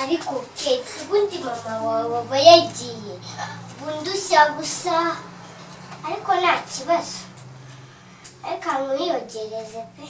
ariko Kate ubundi mama wawe yagiye bundushya gusa ariko nta kibazo ariko nkwiyogereze pe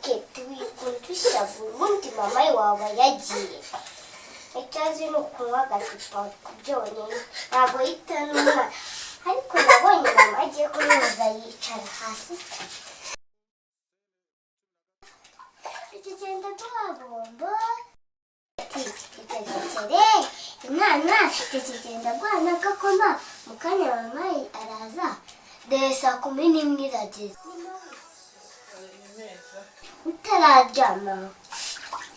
Kate wikundusha burundi mama wawe yagiye icyazi nukunywa agacupa byonyine ntabwo yita n'umwana ariko nabonye mama agiye kunoza yicara hasi tugenda tuhabomba tutegekere inama tugenda guhana agakoma mu kanya mama araza dore saa 11 irageze utararyama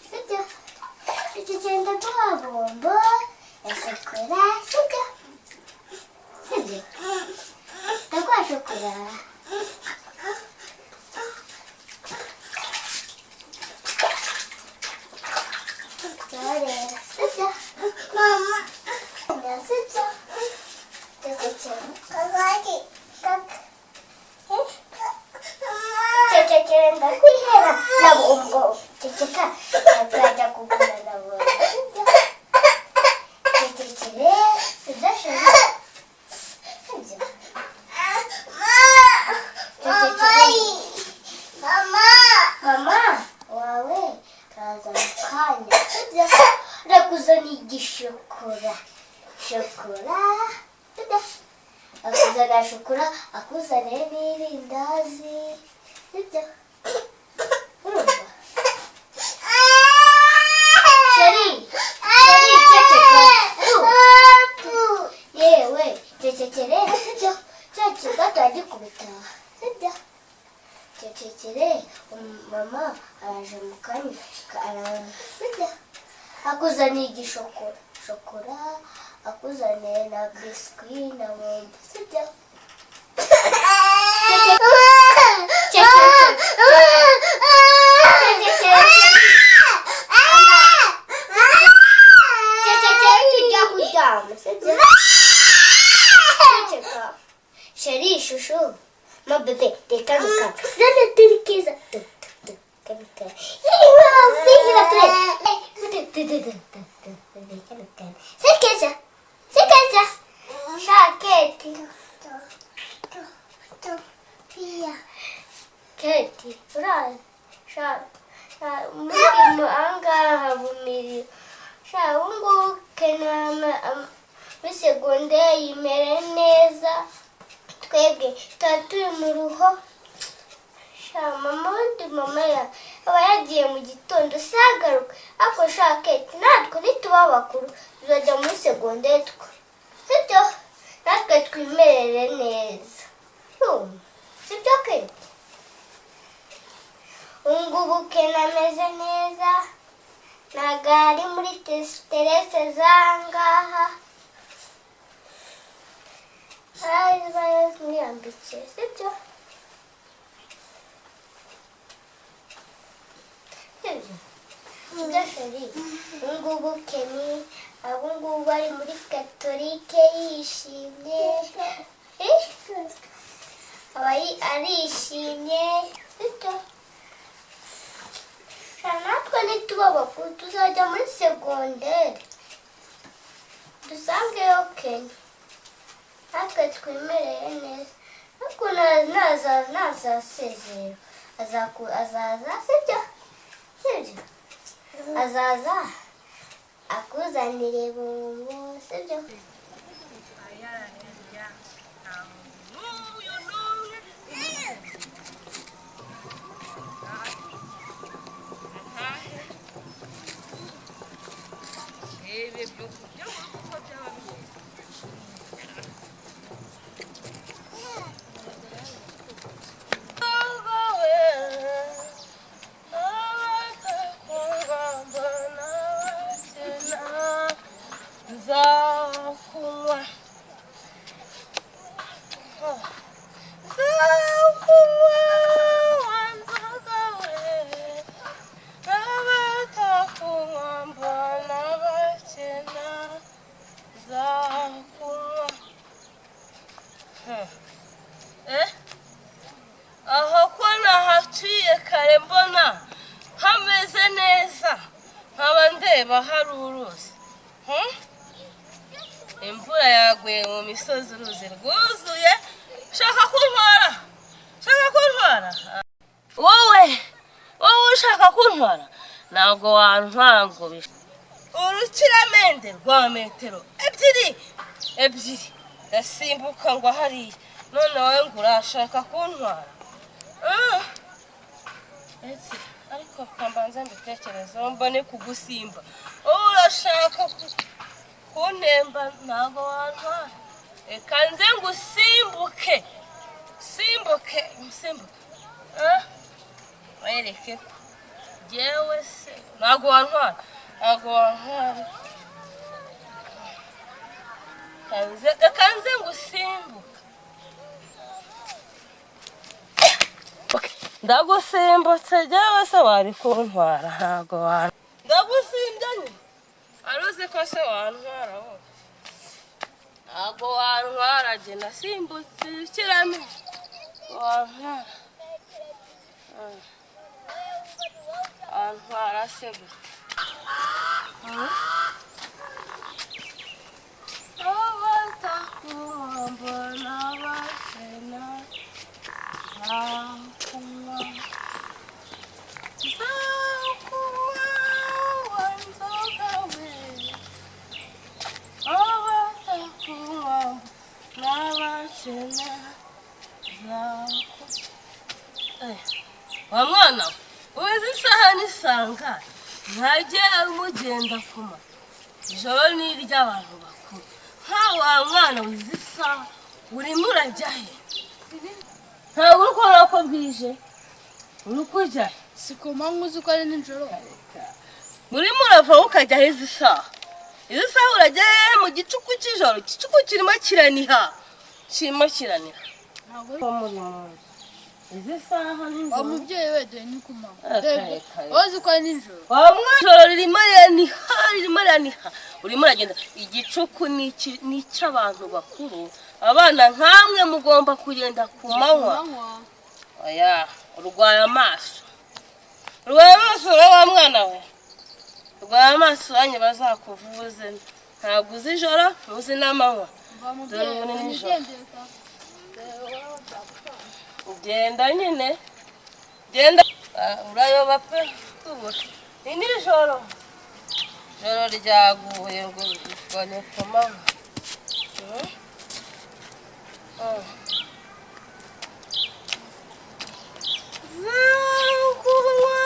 sibyo tugenda tuhabomba shokora sibyo ndagwa shokora sibyo mama sibyo Cecekenda kuihera na bongo ceceka ntajya kugura na bongo cecekere sidashaka mama wawe kaza kanya rakuzana igishokora shokora akuzana shokora akuzana n'irindazi sibyo urumva sheri ceceka yewe cecekere sibyo cece gatwaje kubita sibyo cecekere mama araje mu kanya sibyo akuzana igishokora shokora akuzane na biscuit na bombo sibyo Sheri shushu ma bebe teka muka nana turikiza kamika sekeza shaketi Kate, ura, muri angaha bumiri, ungu kenama bisegonde yimere neza, twebwe turi mu ruho, mama aba yagiye mu gitondo sagaruka, ako Kate natwe nituba bakuru tuzajya muri segonde twe, sibyo natwe twimerere neza, sibyo Kate? Ungubu kenameze neza nagari muri terese zangaha niyambitse sibyo sibyo sheri ungubu keni abungubu bari muri katolike yishimye arishimye sibyo natwe nituba bakuru tuzajya muri segonderi dusangeyo Kenya natwe twimereye neza ariko nazasezera azaza sibyo azaza akuzanire bombo sibyo meze neza nkaba ndeba hari uruzi imvura yaguye mu misozi uruzi rwuzuye shaka kuntwara wowe ushaka kuntwara ntabwo wantwara ngo urukiramende rwa metero ebyiri ndasimbuka ngo hariya none wowe ngo urashaka kuntwara ariko mbanza mbitekerezo mbone kugusimba urashaka kuntemba ntabwo wantwara reka nze ngo usimbuke wereke ko jewe se ntabwo wantwara reka nze ngo usimbuke ndagusimbutse jewe se wari kuntwara ntabwo wantwara ndagusimbye nyine aruzi ko se wantwara wowe ntabwo wantwara jye nasimbutse ikirami wantwara se gute abatakumbona basena zakunywa wanzoga we abatakumbona basena wa mwana uzi isaha nisanga ntajye umugenda kuma ijoro ni iry'abantu bakuru nta wa mwana uzi isaha urimo urajya he ntabwo uri kubona ko bwije uri kujya he siko mpamvu uzi ko ari nijoro murimo urava ukajya he izi saha urajya he mu gicuku cy'ijoro igicuku kirimo kiraniha ntabwo izi saha nijoro umubyeyi we dore ni kumama uzi ko ari nijoro ijoro ririmo riraniha urimo uragenda igicuku n'icy'abantu bakuru abana nkamwe mugomba kugenda ku manywa oya urwaye amaso wa mwana we urwaye amaso wanyu bazakuvuze ntabwo uzi ijoro ntuzi n'amanywa dore ubu ni nijoro genda nyine urayoba pe tubura ni nijoro ijoro ryaguye ngo rishwane ku manywa zakunywa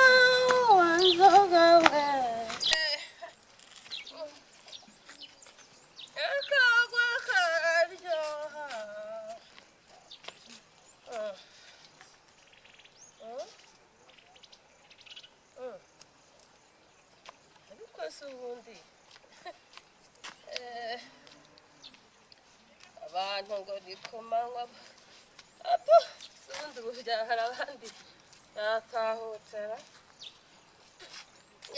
wanzoga we akagwa kararyoha ariko se ubundi abantu ngo ni ku manywa ubundi bubyahara abandi yatahutera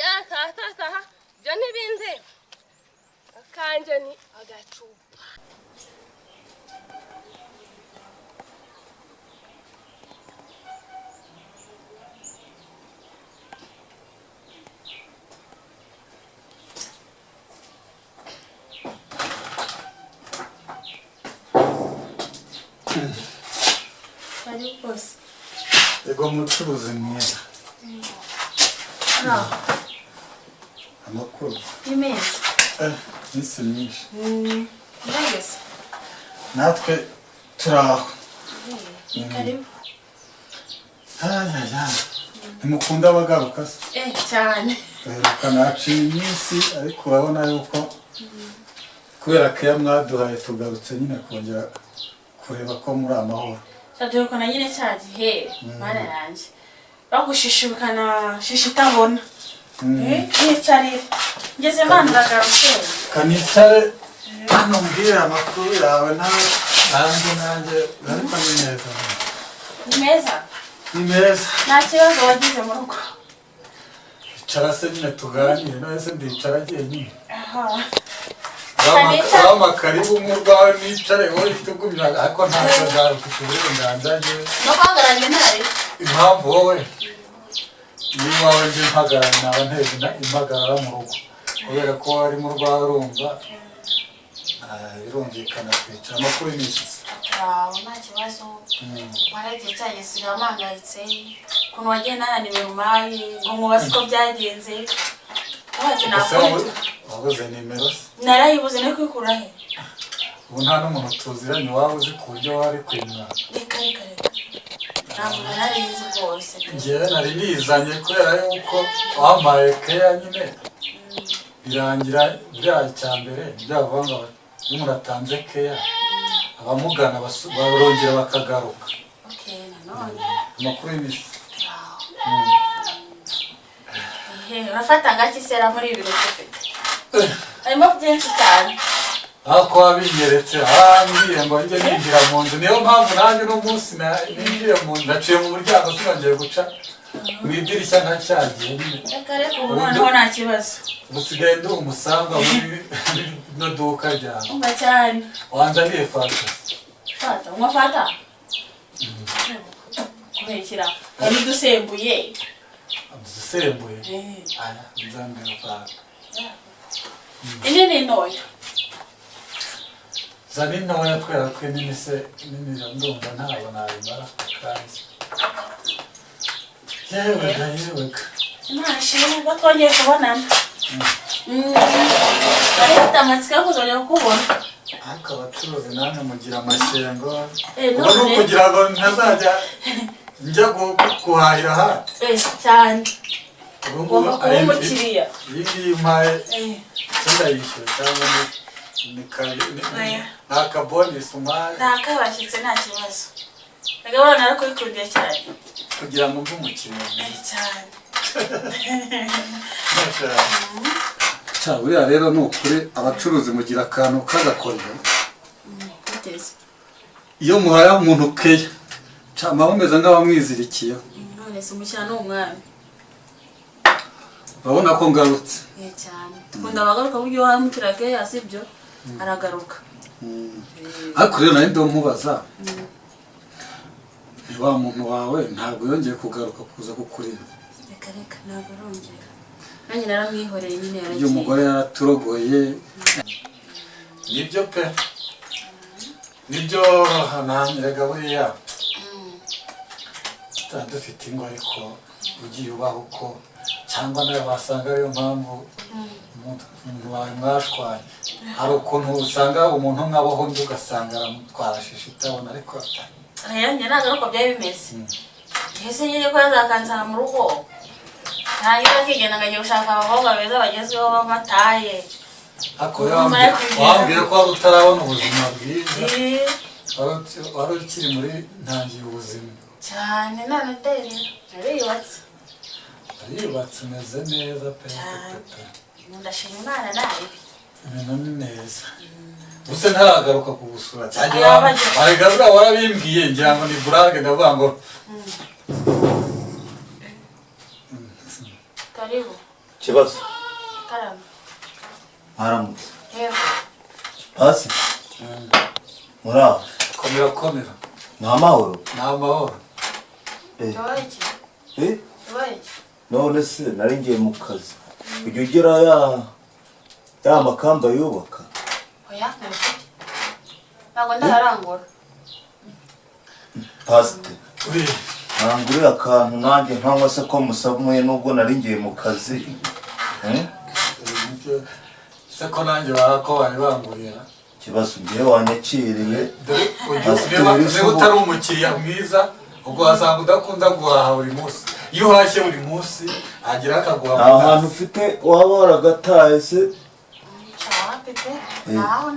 yatataha ibyo n'ibindi akanjye ni agacupa Ego mucuruzi mwiza. Amakuru. imeza Nisi myinshi. ndageze Natwe turaho. karibu Nimukunda abagaruka se. cyane Kanaciye iminsi ariko urabona yuko kubera ko MUduhe tugarutse nyine kongera kureba ko muri amahoro. Sadoko na nyine cyagihe mana yanjye bagushishibukana shishitabona cyari ngeze mandagaruke Kanitare hano mbwira amakuru yawe nanjye ariko ni neza. Ni meza. nta kibazo wagize mu rugo Icara se nyine tuganire nase ndicara nyine. Kanitare Wama karibu murwawe nicare wowe tugumira ariko ntabwo zaruka uburenganzira no kwagaranye ntari impamvu wowe niwawe nje mpagarara naba nteze impagarara mu rugo kubera ko ari mu rwarumva birumvikana kwicara amakuru y'imishyizi nta kibazo waragiye cyageze amangayitse ukuntu wagiye nananiwe rumayi ngo mubaze uko byagenze wabuze nimero se narayibuze no kwikura he ubu nta n'umuntu tuziranye waba uzi ku buryo wari kwimwa reka ntabwo narizi rwose njyewe nari nizanye kubera yuko wampaye keya nyine birangira biriya cya mbere byavuga ngo iyo umuntu atanze keya abamugana barongera bakagaruka amakuru y'imisi urafata ngaki sera muri ibi bintu ufite harimo byinshi cyane ako wabinyeretse arambwiye ngo njye ninjira mu nzu niyo mpamvu nanjye uno munsi ninjiye mu nzu naciye mu muryango sinongeye guca mu idirishya ntacyagiye reka ubu noneho nta kibazo usigaye ndi umusangwa muri no duka ryawe umva cyane wanzaniye fanta unywa fanta kubera ikira hari dusembuye dusembuye aya nzanira fanta ini ni ntoya zani ntoya kubera ko nini se nini ndumva ntabwo nabimara kandi yewega ntashimwe ubwo twongeye kubonana ariko amatsiko yo kuzongera kukubona ariko abacuruzi namwe mugira amashyengo ubu ni ukugira ngo ntazajya njya guhahira ahandi cyane ugomba kuba umukiriya iyi ngiyi mpaye sindayishyura cyangwa ni akabonisi umpaye ntakabashyitse nta kibazo reka buriya narakubikundiye cyane kugira ngo mbe umukiriya cyane buriya rero ni ukuri abacuruzi mugira akantu k'agakoryo iyo muhaye umuntu keya muba mumeze nk'abamwizirikiyeho none se umukiriya ni umwami urabona ko ngarutse cyane dukunda abagaruka buryo wamukira keya sibyo aragaruka ariko rero nari ndo nkubaza wa muntu wawe ntabwo yongeye kugaruka kuza kukureba reka ntabwo arongera nanjye naramwihoreye nyine yaragiye iyo umugore yaraturogoye nibyo pe nibyo nanyerega buriya tutaba dufite ingo ariko ugiye ubaho uko cyangwa nawe wasanga ariyo mpamvu umuntu wawe mwashwanye hari ukuntu usanga umuntu nk'abaho undi ugasanga aramutwara shishi utabona ariko njye ntabwo ariko byari bimeze ese nyine ko yazakansana mu rugo ntangira akigenda ngo agiye gushaka abakobwa beza bagezweho b'amataye wambwiye ko wari utarabona ubuzima bwiza wari ukiri muri ntangiye ubuzima cyane none dore nariyubatse umeze neza pe ndashima Imana nabi ibintu ni neza gusa ntaragaruka kugusura cyane waregarura warabimbwiye ngira ngo ni burage ndavuga ngo karibu kibazo karama haramutse yego hasi muraho komera ni amahoro Toiki none se nari ngiye mu kazi ujya ugera ya makamba yubaka oya ntabwo ndarangura pasite nangurira akantu nanjye nkangwa se ko musamuye nubwo nari ngiye mu kazi se ko nanjye barako bari bangurira kibazo ngiye wanyakiriye niba utari umukiriya mwiza ubwo wasanga udakunda guhaha buri munsi iyo uhashye buri munsi agira akaguha nta hantu ufite waba waragataye se pepe naho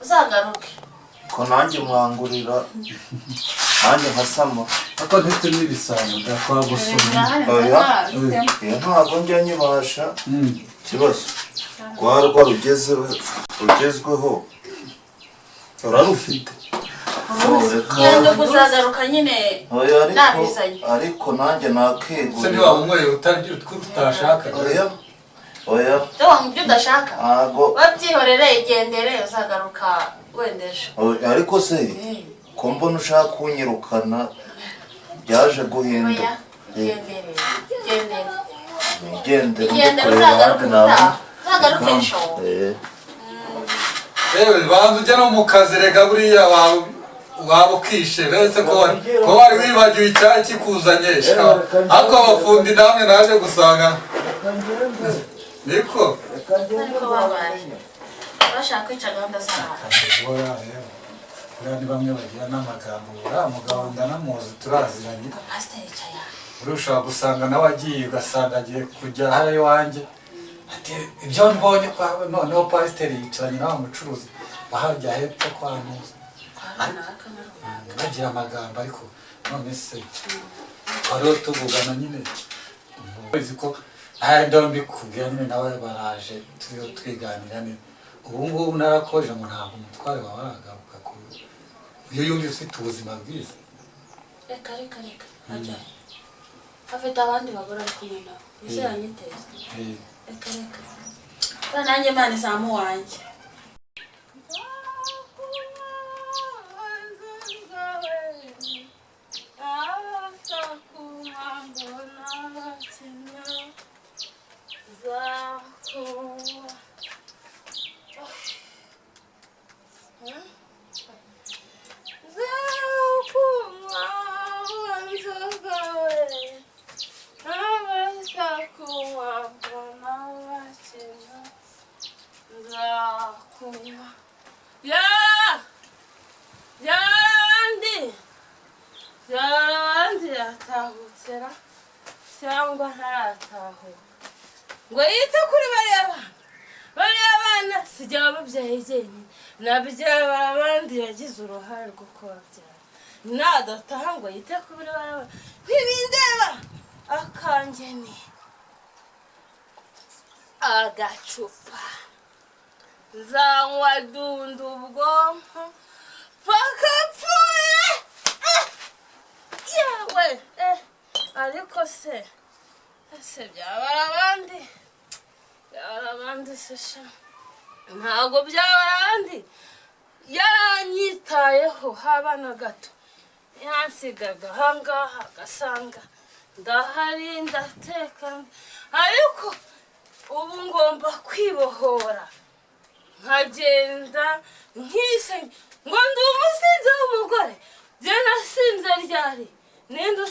uzagaruke ko nanjye mwangurira nanjye nkasama ako ntite n'ibisambo ndakwagusoma ntabwo njya nyibasha kibazo rwarwa rugezweho urarufite yenda kuzagaruka nyine nabizanye ariko nanjye nakegura se niba umwe utashaka oya cyangwa mu byo udashaka wabyihorere igendere uzagaruka wendeje ariko se ko mbona ushaka kunyirukana byaje guhinduka gendere uzagaruka utaha uzagaruka ejo banza ujya no mu kazi rega buriya waba ukishe uretse ko wari wibagiwe icyayi kikuzanye ariko abafundi namwe naje gusanga niko ariko babaye bashaka kwica gahunda zabo ni bamwe bagira n'amagambo uriya mugabo ndanamuzi turaziranye urushaho gusanga nawe agiye ugasanga agiye kujya hariya iwanjye ati ibyo mbonye kwawe noneho pasiteri yicaranye nawe mucuruzi bahajya hepfo kwa muzi bagira amagambo ariko none se twariho tuvugana nyine uzi ko ahari ndaba mbikubwira nyine nawe baraje turiho twiganira neza ubu ngubu narakoje ngo ntabwo umutware wawe aragaruka ku iyo yumva ufite ubuzima bwiza reka ajyayo afite abandi bagore ari kumwe nawe ese yanyiteza reka nanjye Imana izamu wanjye yatahutsera cyangwa ntaratahuka ngo yite kuri bariya bana sijya ababyeyi jyenyine nabyaba abandi yagize uruhare rwo kubabyara nadataha ngo yite kuri bariya bana ntibindeba akanjye ni agacupa nzanywa dunda ubwonko pakapfuye yewe ariko se byabara abandi se sha ntabwo byabara abandi yaranyitayeho haba na gato yansigaga ahangaha agasanga ndahari ndateka ariko ubu ngomba kwibohora nkagenda nkisenge ngo ndi umusinzi w'umugore jye nasinze ryari ninde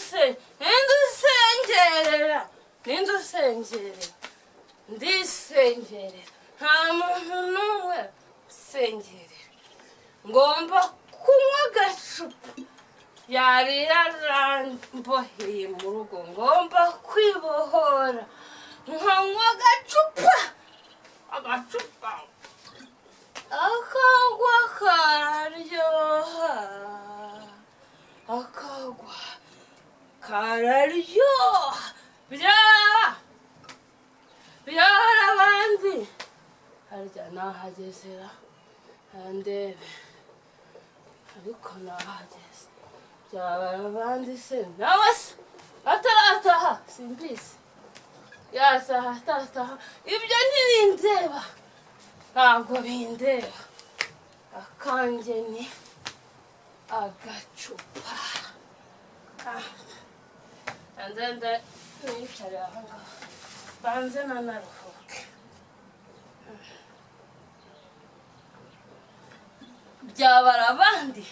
usengerera ndisengerera nta muntu n'umwe usengerera ngomba kunywa agacupa yari yaramboheye mu rugo ngomba kwibohora nkanywa agacupa akagwa kararyoha akagwa kararyoha byara abandi harya nahagezera ndebe ariko nahageze byabara abandi se nawe se atarataha simbizi yasaha atataha ibyo ntibindeba ntabwo bindeba akanjye ni agacupa nzenda nicare ahangaha banze nanaruhuke byabara abandi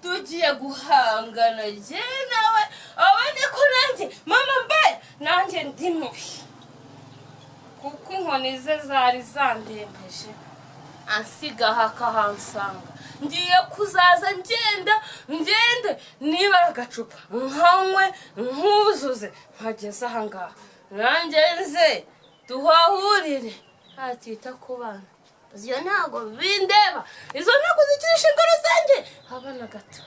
tugiye guhangana jye nawe abandi ko nanjye mama mbaye nanjye ndi mubi kuko inkoni ze zari zandembeje ansigaho akahansanga ngiye kuzaza ngende niba agacupa nkanywe nkuzuze nkageze ahangaha nanjye nze tuhahurire ntatita ku bana izo ntabwo bindeba izo ntabwo zikirisha ingoro zanjye haba na gato